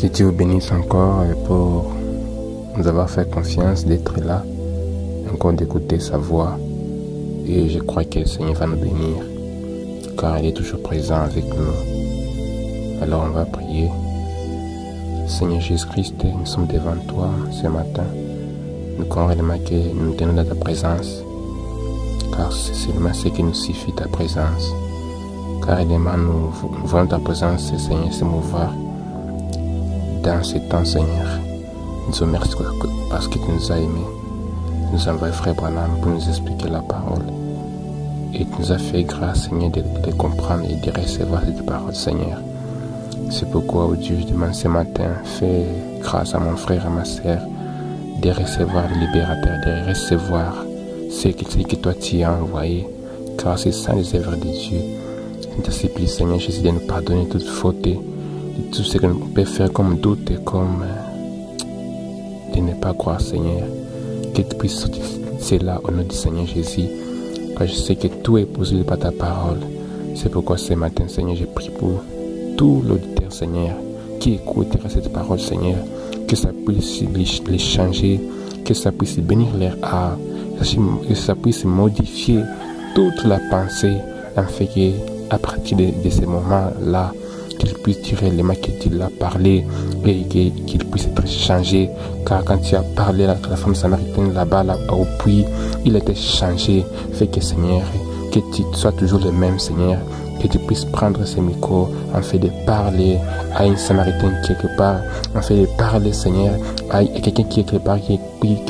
Que Dieu vous bénisse encore pour nous avoir fait confiance d'être là, encore d'écouter sa voix. Et je crois que le Seigneur va nous bénir, car il est toujours présent avec nous. Alors on va prier. Seigneur Jésus-Christ, nous sommes devant toi ce matin. Nous croyons réellement que nous tenons dans ta présence, car c'est seulement ce qui nous suffit, ta présence. Car réellement nous voyons ta présence, Seigneur, se mouvoir dans ce temps, Seigneur. Nous te remercions parce que tu nous as aimés. Tu nous as envoyé Frère Branham pour nous expliquer la parole. Et tu nous as fait grâce, Seigneur, de comprendre et de recevoir cette parole, Seigneur. C'est pourquoi, oh Dieu, je demande ce matin, fais grâce à mon frère et à ma sœur, de recevoir le libérateur, de recevoir ce que toi tu as envoyé, car c'est ça les œuvres de Dieu. Je te supplie, Seigneur Jésus, de nous pardonner toute faute, de tout ce que nous pouvons faire comme doute, comme de ne pas croire, Seigneur. Que tu puisses sortir cela au nom du Seigneur Jésus, car je sais que tout est possible par ta parole. C'est pourquoi ce matin, Seigneur, je prie pour tout l'auditeur, Seigneur, qui écoutera cette parole, Seigneur, que ça puisse les changer, que ça puisse bénir leur âme, que ça puisse modifier toute la pensée, afin qu'à partir de ces moments-là, qu'il puisse tirer les mains que tu l'as parlé et qu'il puisse être changé. Car quand tu as parlé à la femme samaritaine là-bas, au puits, il était changé. Fait que, Seigneur, que tu sois toujours le même, Seigneur, que tu puisses prendre ce micro en fait de parler à une samaritaine quelque part, en fait de parler, Seigneur, à quelqu'un qui est quelque part qui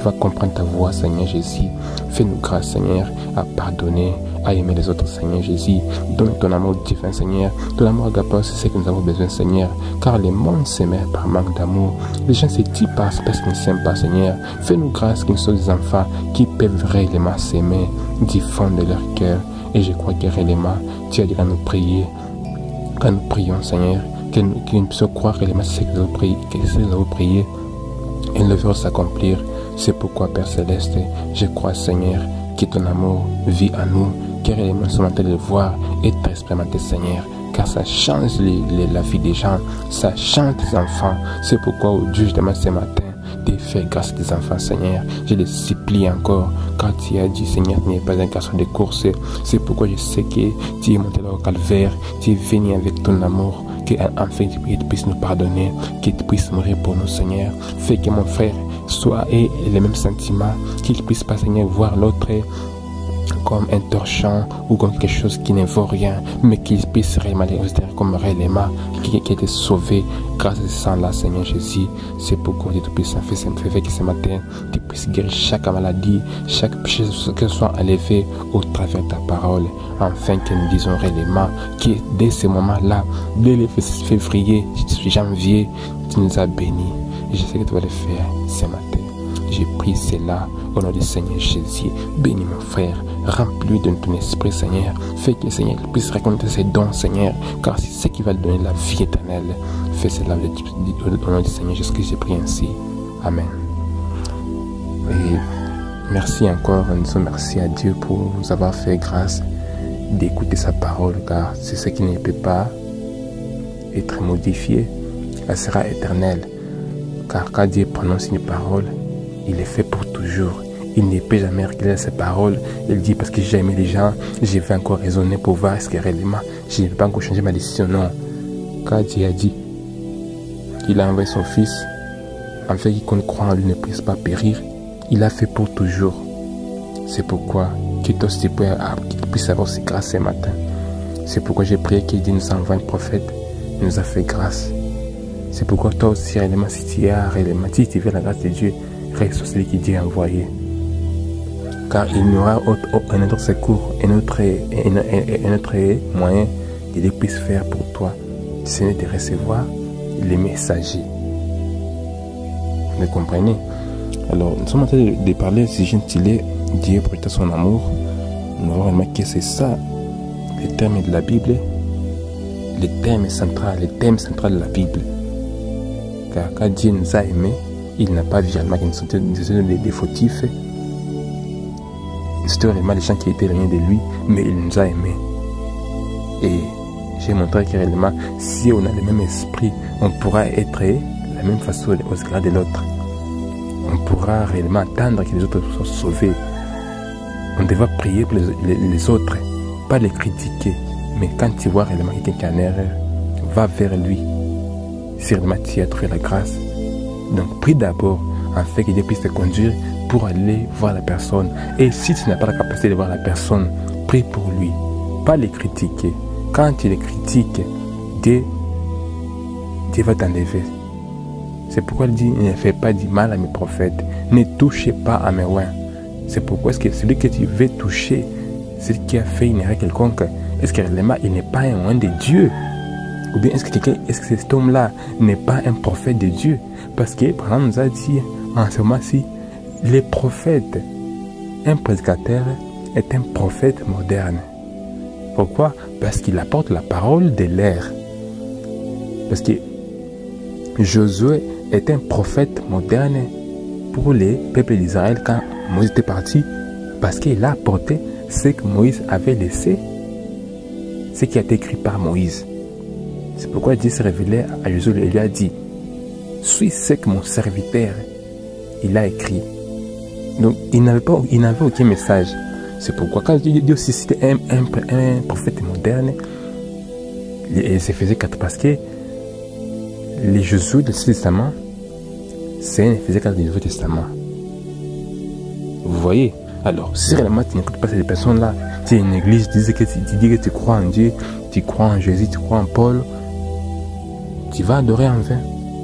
va comprendre ta voix, Seigneur Jésus. Fais-nous grâce, Seigneur, à pardonner, à aimer les autres, Seigneur Jésus. Donne ton amour divin, Seigneur. Ton amour agapé, c'est ce que nous avons besoin, Seigneur. Car le monde s'aime par manque d'amour. Les gens se tuent parce qu'ils ne s'aiment pas, Seigneur. Fais-nous grâce que nous sommes des enfants qui peuvent réellement s'aimer du fond de leur cœur. Et je crois que réellement, tu as dit à nous prier. Quand nous prions, Seigneur, que nous puissions croire réellement ce que nous avons prié. Et le verra s'accomplir. C'est pourquoi, Père Céleste, je crois, Seigneur, que ton amour vit en nous, car réellement nous sommes en train de le voir et de expérimenter, Seigneur, car ça change la vie des gens, ça change des enfants. C'est pourquoi, au Dieu, je demande ce matin de faire grâce à tes enfants, Seigneur. Je les supplie encore, car tu as dit, Seigneur, tu n'es pas un garçon de course. C'est pourquoi je sais que tu es monté là au calvaire, tu es venu avec ton amour, que enfin tu puisses nous pardonner, que tu puisses mourir pour nous, Seigneur. Fais que mon frère soit et les mêmes sentiments, qu'il puisse pas, Seigneur, voir l'autre comme un torchon ou comme quelque chose qui ne vaut rien, mais qu'il puisse réellement les considérer comme réellement qui a été sauvé grâce à ce sang-là, Seigneur Jésus. C'est pourquoi Dieu Tout-Puissant fait que ce matin, tu puisses guérir chaque maladie, chaque péché que soit enlevé au travers de ta parole, afin que nous disons réellement que dès ce moment-là, dès le février, janvier, tu nous as bénis. Et je sais que tu vas le faire ce matin. J'ai pris cela au nom du Seigneur Jésus. Bénis mon frère, remplis de ton esprit, Seigneur. Fais que le Seigneur puisse raconter ses dons, Seigneur, car c'est ce qui va donner la vie éternelle. Fais cela au nom du Seigneur Jésus, j'ai pris ainsi. Amen. Et merci encore, nous sommes merci à Dieu pour nous avoir fait grâce d'écouter sa parole, car c'est ce qui ne peut pas être modifié. Elle sera éternelle. Car quand Dieu prononce une parole, il est fait pour toujours. Il ne peut jamais reculer ses paroles. Il dit parce que j'ai aimé les gens, je vais encore raisonner pour voir est-ce que réellement je ne peux pas encore changer ma décision. Non. Quand Dieu a dit qu'il a envoyé son fils, afin qu'on croit en lui ne puisse pas périr, il a fait pour toujours. C'est pourquoi que toi aussi puisse avoir ses grâces ce matin. C'est pourquoi j'ai prié qu'il nous envoie un prophète, il nous a fait grâce. C'est pourquoi toi aussi réellement si tu as réellement, si tu veux la grâce de Dieu, reste celui qui Dieu a envoyé. Car il n'y aura un autre secours, un autre moyen que Dieu puisse faire pour toi. Ce n'est de recevoir les messagers. Vous comprenez? Alors, nous sommes en train de parler si gentil Dieu prête son amour. Nous avons remarqué que c'est ça, le terme de la Bible, le thème central de la Bible. Car quand Dieu nous a aimés, il n'a pas vu réellement que nous sommes des fautifs. C'était vraiment les gens qui étaient loin de lui, mais il nous a aimés. Et j'ai montré que réellement, si on a le même esprit, on pourra être la même façon aux égards de l'autre. On pourra réellement attendre que les autres soient sauvés. On devra prier pour les autres, pas les critiquer. Mais quand tu vois réellement quelqu'un qui est en erreur, va vers lui. Si réellement tu as trouvé la grâce, donc prie d'abord afin que Dieu puisse te conduire pour aller voir la personne. Et si tu n'as pas la capacité de voir la personne, prie pour lui, pas les critiquer. Quand tu les critiques, Dieu va t'enlever. C'est pourquoi il dit, ne fais pas du mal à mes prophètes, ne touchez pas à mes oins. C'est pourquoi est-ce que celui que tu veux toucher, celui qui a fait une erreur quelconque, est-ce que réellement il n'est pas un oint de Dieu? Ou bien est-ce que cet homme-là n'est pas un prophète de Dieu? Parce que, par exemple, nous a dit en ce moment-ci, les prophètes, un prédicateur est un prophète moderne. Pourquoi? Parce qu'il apporte la parole de l'air. Parce que Josué est un prophète moderne pour les peuples d'Israël quand Moïse était parti, parce qu'il a apporté ce que Moïse avait laissé, ce qui a été écrit par Moïse. C'est pourquoi Dieu s'est révélé à Josué et lui a dit, suis ce que mon serviteur il a écrit. Donc il n'avait aucun message. C'est pourquoi quand Dieu aussi c'était un prophète moderne, il se faisait parce que les Josué de l'Ancien Testament, c'est un faisait du Nouveau Testament. Vous voyez? Alors, si réellement tu n'écoutes pas ces personnes-là, tu es une église, tu dis que tu crois en Dieu, tu crois en Jésus, tu crois en Paul, tu vas adorer en vain.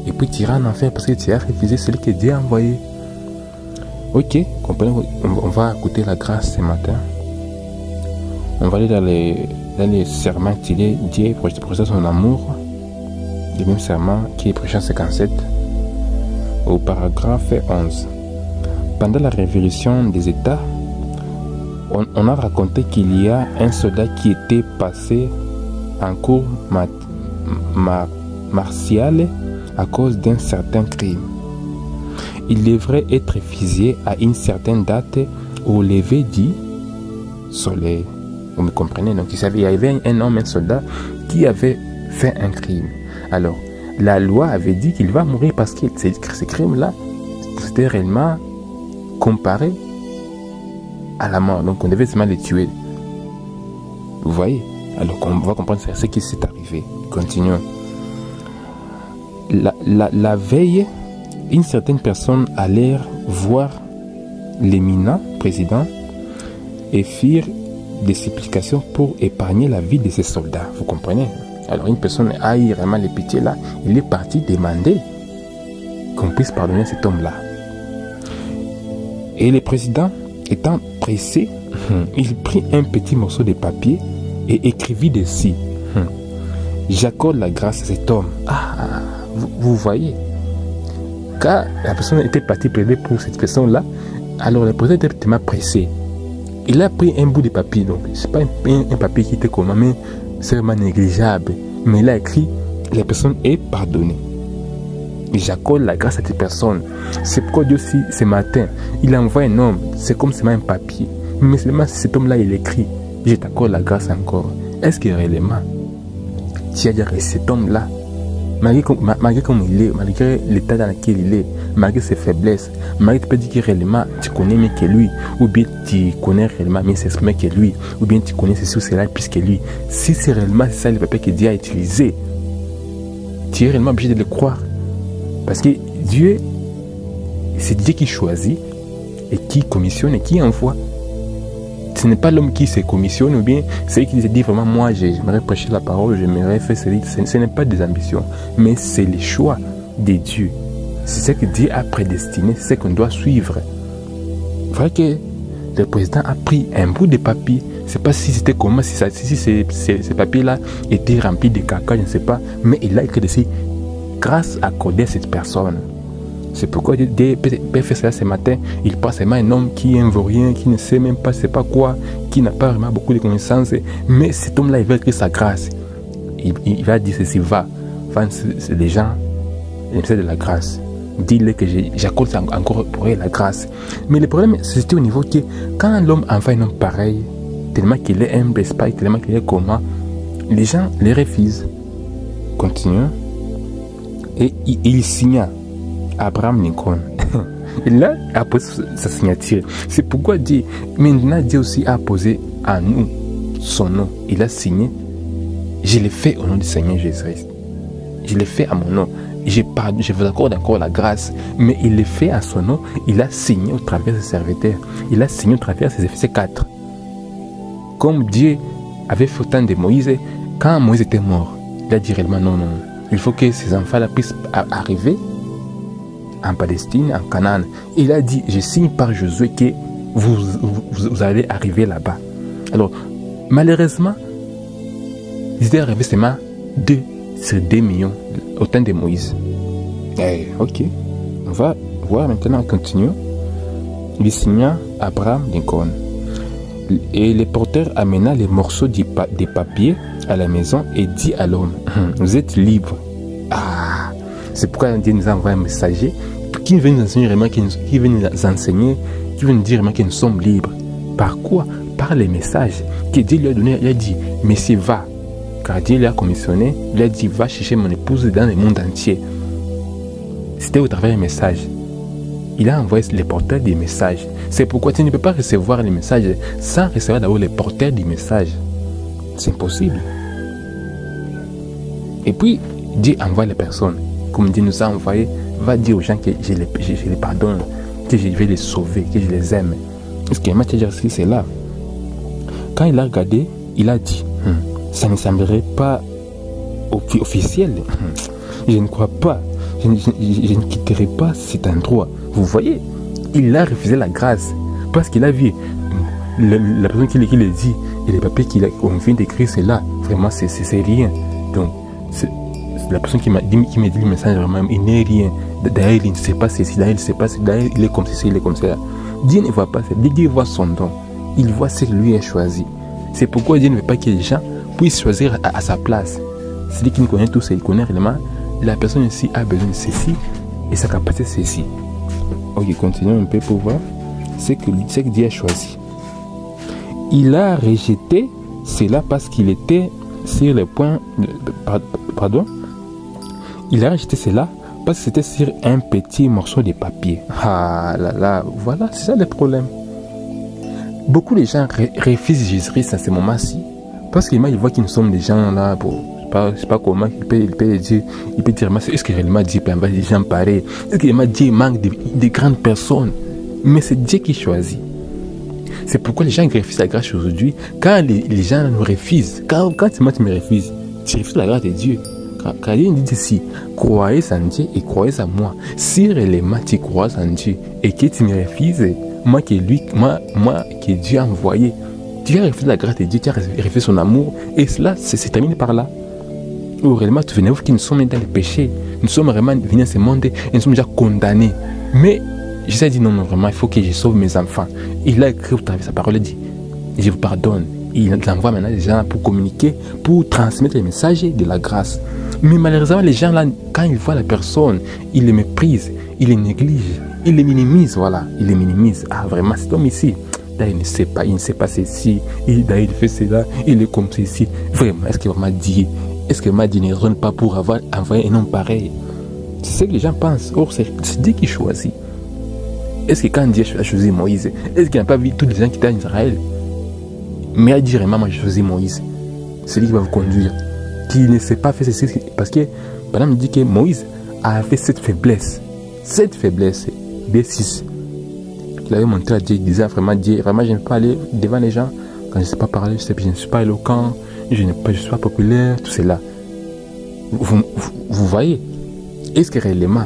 Et puis tu iras en enfer parce que tu as refusé celui que Dieu a envoyé. Ok, comprenez, on va écouter la grâce ce matin. On va aller dans les serments qu'il est Dieu pour son amour. Le même serment qui est prêché en 57 au paragraphe 11. Pendant la révolution des États, on a raconté qu'il y a un soldat qui était passé en cour martiale à cause d'un certain crime. Il devrait être fusillé à une certaine date au lever du soleil. Vous me comprenez? Donc il y avait un homme, un soldat qui avait fait un crime. Alors, la loi avait dit qu'il va mourir parce que ce crime-là, c'était réellement comparé à la mort. Donc, on devait seulement le tuer. Vous voyez? Alors, on va comprendre ce qui s'est arrivé. Continuons. La veille, une certaine personne allait voir l'éminent président et firent des supplications pour épargner la vie de ces soldats. Vous comprenez? Alors une personne a eu vraiment les pitiés là, il est parti demander qu'on puisse pardonner cet homme-là. Et le président, étant pressé, il prit un petit morceau de papier et écrivit dessus. J'accorde la grâce à cet homme. Ah, vous voyez, car la personne était partie plaider pour cette personne-là, alors le président était tellement pressé. Il a pris un bout de papier, donc c'est pas un papier qui était commun, mais c'est vraiment négligeable. Mais il a écrit, la personne est pardonnée. Et j'accorde la grâce à cette personne. C'est pourquoi Dieu aussi, ce matin, il envoie un homme, c'est comme seulement un papier. Mais seulement cet homme-là, il écrit, je t'accorde la grâce encore. Est-ce que réellement, tu as déjà reçu cet homme-là, malgré comme il est, malgré l'état dans lequel il est, malgré ses faiblesses, malgré tu peux dire que réellement tu connais mieux que lui, ou bien tu connais réellement mieux s'exprimer que lui, ou bien tu connais ceci ou cela plus que lui. Si c'est réellement ça le papier que Dieu a utilisé, tu es réellement obligé de le croire. Parce que Dieu, c'est Dieu qui choisit et qui commissionne et qui envoie. Ce n'est pas l'homme qui se commissionne ou bien c'est lui qui se dit vraiment moi j'aimerais prêcher la parole, j'aimerais faire ceci. Ce n'est pas des ambitions, mais c'est le choix de Dieu. C'est ce que Dieu a prédestiné, c'est ce qu'on doit suivre. Voilà que le président a pris un bout de papier. Je ne sais pas si c'était comment, si ces papiers-là étaient remplis de caca, je ne sais pas. Mais il a écrit dessus grâce accordée à cette personne. C'est pourquoi Dieu peut faire cela ce matin. Il passe seulement un homme qui est un vaurien, qui ne sait même pas c'est pas quoi, qui n'a pas vraiment beaucoup de connaissances. Mais cet homme-là, il va écrire sa grâce. Il va dire ceci, va les gens, il de la grâce. Dis-le que j'accorde encore pour elle la grâce. Mais le problème, c'est au niveau que quand l'homme envoie un homme pareil, tellement qu'il est humble, tellement qu'il est comment, les gens les refusent. Continuons. Et il signa Abraham Lincoln. Il a posé sa signature. C'est pourquoi Dieu, maintenant Dieu aussi a posé à nous son nom. Il a signé. Je l'ai fait au nom du Seigneur Jésus-Christ. Je l'ai fait à mon nom. Je vous accorde encore la grâce. Mais il l'a fait à son nom. Il a signé au travers de ses serviteurs. Il a signé au travers de ses Éphésiens 4. Comme Dieu avait fait au temps de Moïse, quand Moïse était mort, il a dit réellement non. Il faut que ces enfants-là puissent arriver en Palestine, en Canaan. Il a dit, je signe par Josué que vous allez arriver là-bas. Alors, malheureusement, ils étaient arrivés seulement 2 sur 2 millions au temps de Moïse. Ok, on va voir maintenant, continuons. Il signa Abraham Lincoln. Et le porteur amena les morceaux de papier à la maison et dit à l'homme, vous êtes libre. Ah, c'est pourquoi Dieu nous a envoyé un messager qui veut nous enseigner vraiment, qui veut nous enseigner, qui veut nous dire vraiment que nous sommes libres. Par quoi? Par les messages que Dieu lui a donné. Il a dit, Messie, va. Car Dieu l'a commissionné. Il a dit, va chercher mon épouse dans le monde entier. C'était au travers des messages. Il a envoyé les porteurs des messages. C'est pourquoi tu ne peux pas recevoir les messages sans recevoir d'abord les porteurs des messages. C'est impossible. Et puis, Dieu envoie les personnes. Comme Dieu nous a envoyé, va dire aux gens que je les pardonne, que je vais les sauver, que je les aime. Ce que Matthieu Jarcy, c'est là. Quand il a regardé, il a dit, ça ne semblerait pas officiel. Je ne crois pas. Je ne quitterai pas cet endroit. Vous voyez, il a refusé la grâce parce qu'il a vu la personne qui le dit et les papiers qu'on vient d'écrire, c'est là. Vraiment, c'est rien. Donc, la personne qui m'a dit le message, vraiment, il n'est rien. D'ailleurs, il ne sait pas ceci, d'ailleurs, il ne sait pas ceci, d'ailleurs, il est comme ceci, il est comme ça. Dieu ne voit pas ça. Dieu voit son don. Il voit ce que lui a choisi. C'est pourquoi Dieu ne veut pas que les gens puissent choisir à sa place. C'est lui qui nous connaît tous, il connaît réellement. La personne ici a besoin de ceci et sa capacité c'est ceci. Ok, continuons un peu pour voir ce que Dieu a choisi. Il a rejeté cela parce qu'il était sur le point... Pardon. Il a rejeté cela parce que c'était sur un petit morceau de papier. Ah là là, voilà, c'est ça le problème. Beaucoup de gens refusent Jésus-Christ à ce moment-ci parce qu'ils voient que nous sommes des gens là pour... Je ne sais pas comment il peut dire. Il peut dire, est-ce que réellement Dieu peut envoyer des gens pareils? Est-ce que réellement Dieu manque de grandes personnes? Mais c'est Dieu qui choisit. C'est pourquoi les gens qui refusent la grâce aujourd'hui, quand les gens nous refusent, quand moi tu me refuses, tu refuses la grâce de Dieu. Car Dieu dit ici, croyez en Dieu et croyez en moi. Si réellement tu crois en Dieu et que tu me refuses, moi que Dieu a envoyé, tu as refusé la grâce de Dieu, tu as refusé son amour, et cela c'est terminé par là. Ou réellement, tu venez voir que nous sommes dans le péché. Nous sommes vraiment venus à ce monde et nous sommes déjà condamnés. Mais Jésus a dit non, vraiment, il faut que je sauve mes enfants. Il a écrit au travers de sa parole, il dit, je vous pardonne. Il envoie maintenant des gens pour communiquer, pour transmettre les messages de la grâce. Mais malheureusement, les gens là, quand ils voient la personne, ils les méprisent, ils les négligent, ils les minimisent, voilà. Ils les minimisent. Ah, vraiment, cet homme ici, là, il ne sait pas ceci, il fait cela, il est comme ceci. Vraiment, est-ce qu'il m'a dit? Est-ce que Dieu ne raisonne pas pour avoir envoyé un homme pareil? C'est ce que les gens pensent. Or, c'est Dieu qui choisit. Est-ce que quand Dieu a choisi Moïse, est-ce qu'il n'a pas vu tous les gens qui étaient en Israël? Mais à dire, moi, j'ai choisi Moïse. C'est lui qui va vous conduire. Qui ne sait pas faire ceci. Parce que, par exemple, il dit que Moïse a fait cette faiblesse. Cette faiblesse, B6. Il avait montré à Dieu, il disait vraiment, Dieu, vraiment, je ne peux pas aller devant les gens. Quand je ne sais pas parler, je ne suis pas éloquent. Je ne suis pas populaire, tout cela. Vous voyez, est-ce que réellement,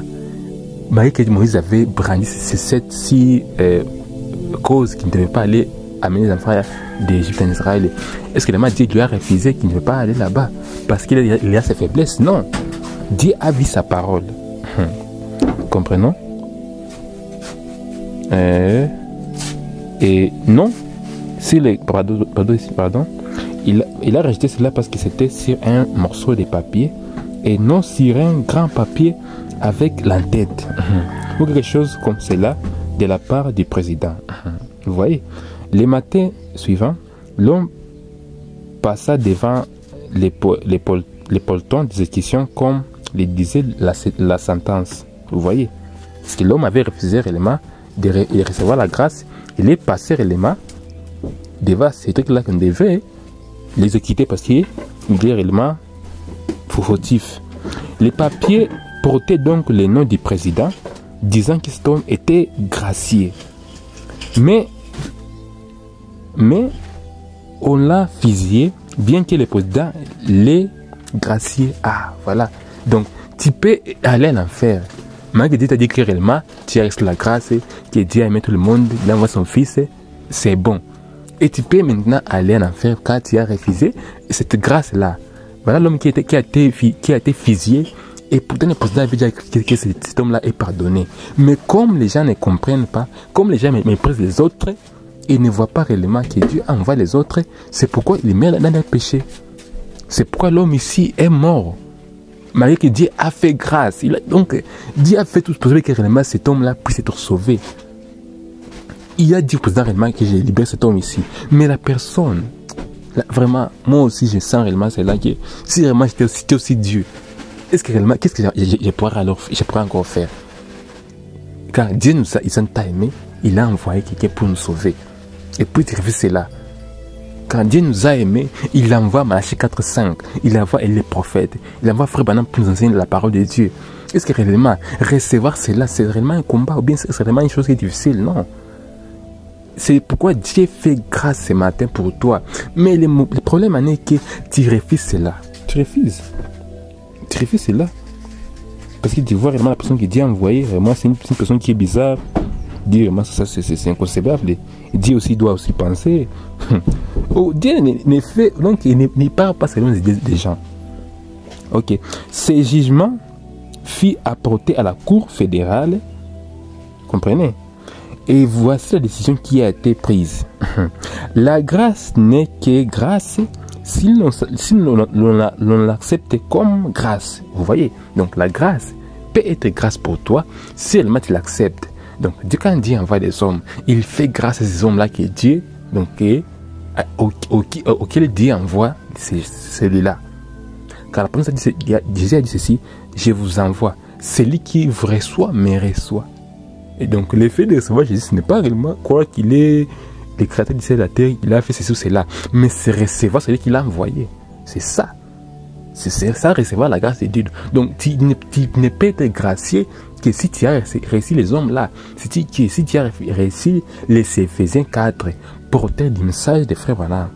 malgré que Moïse avait brandi ces 6 causes qui ne devaient pas aller amener les enfants d'Égypte en Israël, est-ce que réellement Dieu lui a refusé qu'il ne veut pas aller là-bas parce qu'il a ses faiblesses? Non. Dieu a vu sa parole. Comprenons? Et non, si les... Pardon. Il a rejeté cela parce que c'était sur un morceau de papier et non sur un grand papier avec l'entête. Ou quelque chose comme cela de la part du président. Vous voyez, les matins suivants, l'homme passa devant les pelotons d'exécution comme il disait la sentence. Vous voyez? Parce que l'homme avait refusé réellement de recevoir la grâce. Il est passé réellement devant ces trucs-là qu'on devait les quitter parce qu'il est réellement fautif. Les papiers portaient donc le nom du président, disant que cet homme était gracié. Mais on l'a fusillé, bien que le président l'ait gracié. Ah, voilà. Donc, tu peux aller en enfer. Malgré Dieu t'a dit que réellement, tu as reçu la grâce, que Dieu a aimé tout le monde, il envoie son fils, c'est bon. Et tu peux maintenant aller en enfer quand tu as refusé cette grâce-là. Voilà l'homme qui a été fusillé. Et pourtant, le président avait dit que cet homme-là est pardonné. Mais comme les gens ne comprennent pas, comme les gens méprisent les autres, ils ne voient pas réellement que Dieu envoie les autres. C'est pourquoi il met dans le péché. C'est pourquoi l'homme ici est mort. Malgré que Dieu a fait grâce. Donc, Dieu a fait tout pour que réellement cet homme-là puisse être sauvé. Il a dit au président réellement que j'ai libéré cet homme ici. Mais la personne, là, vraiment, moi aussi je sens réellement, c'est là que si réellement j'étais aussi Dieu, est-ce que réellement, qu'est-ce que je pourrais encore faire? Car Dieu nous a aimés, il a envoyé quelqu'un pour nous sauver. Et puis tu refuses cela. Quand Dieu nous a aimés, il envoie Malachie 4:5, il envoie les prophètes, il envoie Frère Branham pour nous enseigner la parole de Dieu. Est-ce que réellement, recevoir cela, c'est réellement un combat ou bien c'est réellement une chose qui est difficile? Non. C'est pourquoi Dieu fait grâce ce matin pour toi. Mais le problème est que tu refuses cela. Tu refuses. Tu refuses cela. Parce que tu vois réellement la personne que Dieu a envoyée, vraiment c'est une personne qui est bizarre. Dieu, vraiment, ça c'est inconcevable. Dieu aussi doit aussi penser. Dieu ne fait, donc il ne parle pas selon les idées des gens. Ok. Ces jugements furent apportés à la Cour fédérale. Comprenez? Et voici la décision qui a été prise. La grâce n'est que grâce si l'on l'accepte comme grâce. Vous voyez? Donc la grâce peut être grâce pour toi si réellement tu l'acceptes. Donc Dieu, quand Dieu envoie des hommes, il fait grâce à ces hommes-là que Dieu, donc auquel Dieu envoie celui-là. Car la parole dit, Jésus a dit ceci, je vous envoie. Celui qui vous reçoit me reçoit. Et donc le fait de recevoir Jésus, ce n'est pas réellement croire qu'il est le créateur du ciel et de la terre, il a fait ceci ou cela, mais c'est recevoir celui qui l'a envoyé. C'est ça. C'est ça, recevoir la grâce de Dieu. Donc tu ne peux être gracié que si tu as réussi les hommes là, si tu as réussi les Éphésiens 4, porteur du message des frères Branham.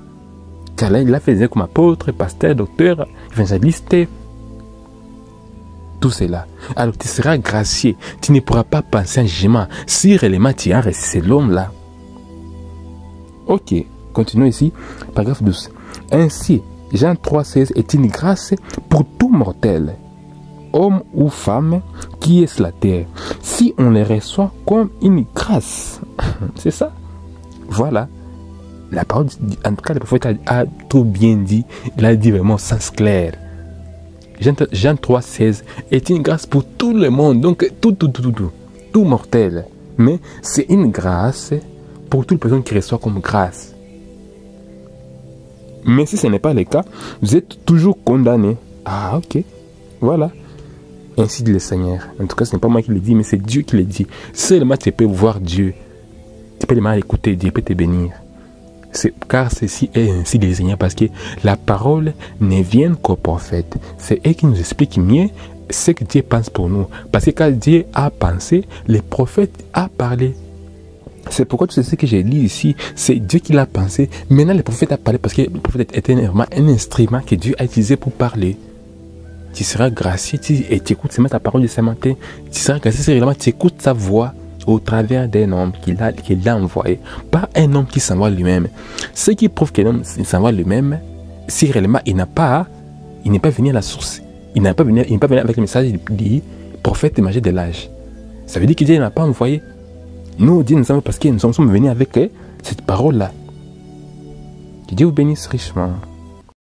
Car là, il a fait comme apôtre, pasteur, docteur, évangéliste, tout cela. Alors tu seras gracié. Tu ne pourras pas penser en jugement si réellement tu as réussi cet homme là. Ok, continuons ici, paragraphe 12. Ainsi, Jean 3,16 est une grâce pour tout mortel, homme ou femme, qui est sur la terre, si on les reçoit comme une grâce. C'est ça. Voilà. La parole, en tout cas, le prophète a tout bien dit. Il a dit vraiment au sens clair. Jean 3,16 est une grâce pour tout le monde. Donc, tout mortel. Mais c'est une grâce pour toute personne qui reçoit comme grâce. Mais si ce n'est pas le cas, vous êtes toujours condamné. Ah, ok. Voilà. Ainsi dit le Seigneur. En tout cas, ce n'est pas moi qui le dis, mais c'est Dieu qui le dit. Seulement tu peux voir Dieu. Tu peux le mal écouter, Dieu peut te bénir. Car ceci est ainsi dit le Seigneur, parce que la parole ne vient qu'au prophète. C'est eux qui nous expliquent mieux ce que Dieu pense pour nous. Parce que quand Dieu a pensé, le prophète a parlé. C'est pourquoi tout ce que j'ai lu ici, c'est Dieu qui l'a pensé. Maintenant, le prophète a parlé parce que le prophète était vraiment un instrument que Dieu a utilisé pour parler. Tu seras gracié et tu écoutes ta parole de ce matin. Tu seras gracié si réellement tu écoutes sa voix au travers d'un homme qu'il a envoyé. Pas un homme qui s'envoie lui-même. Ce qui prouve qu'un homme s'envoie lui-même, si réellement il n'est pas venu à la source. Il n'est pas venu avec le message du prophète majeur de l'âge. Ça veut dire que Dieu n'a pas envoyé. Nous, Dieu nous envoie parce que nous sommes venus avec cette parole-là. Que Dieu vous bénisse richement.